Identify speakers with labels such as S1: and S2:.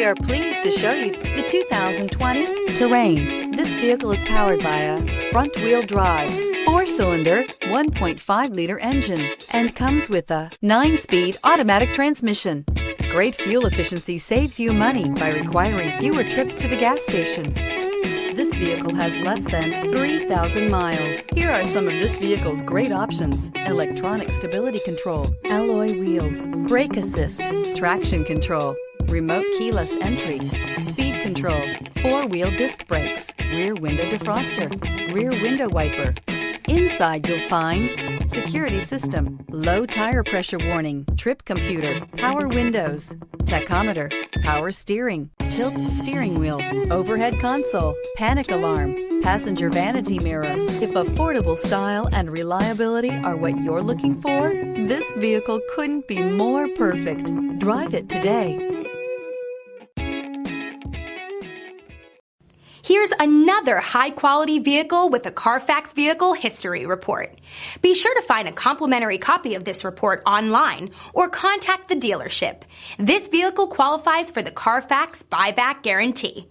S1: We are pleased to show you the 2020 Terrain. This vehicle is powered by a front-wheel drive, 4-cylinder, 1.5-liter engine, and comes with a 9-speed automatic transmission. Great fuel efficiency saves you money by requiring fewer trips to the gas station. This vehicle has less than 3,000 miles. Here are some of this vehicle's great options: electronic stability control, alloy wheels, brake assist, traction control, remote keyless entry, speed control, 4-wheel disc brakes, rear window defroster, rear window wiper. Inside you'll find security system, low tire pressure warning, trip computer, power windows, tachometer, power steering, tilt steering wheel, overhead console, panic alarm, passenger vanity mirror. If affordable style and reliability are what you're looking for, this vehicle couldn't be more perfect. Drive it today.
S2: Here's another high-quality vehicle with a Carfax Vehicle History Report. Be sure to find a complimentary copy of this report online or contact the dealership. This vehicle qualifies for the Carfax Buyback Guarantee.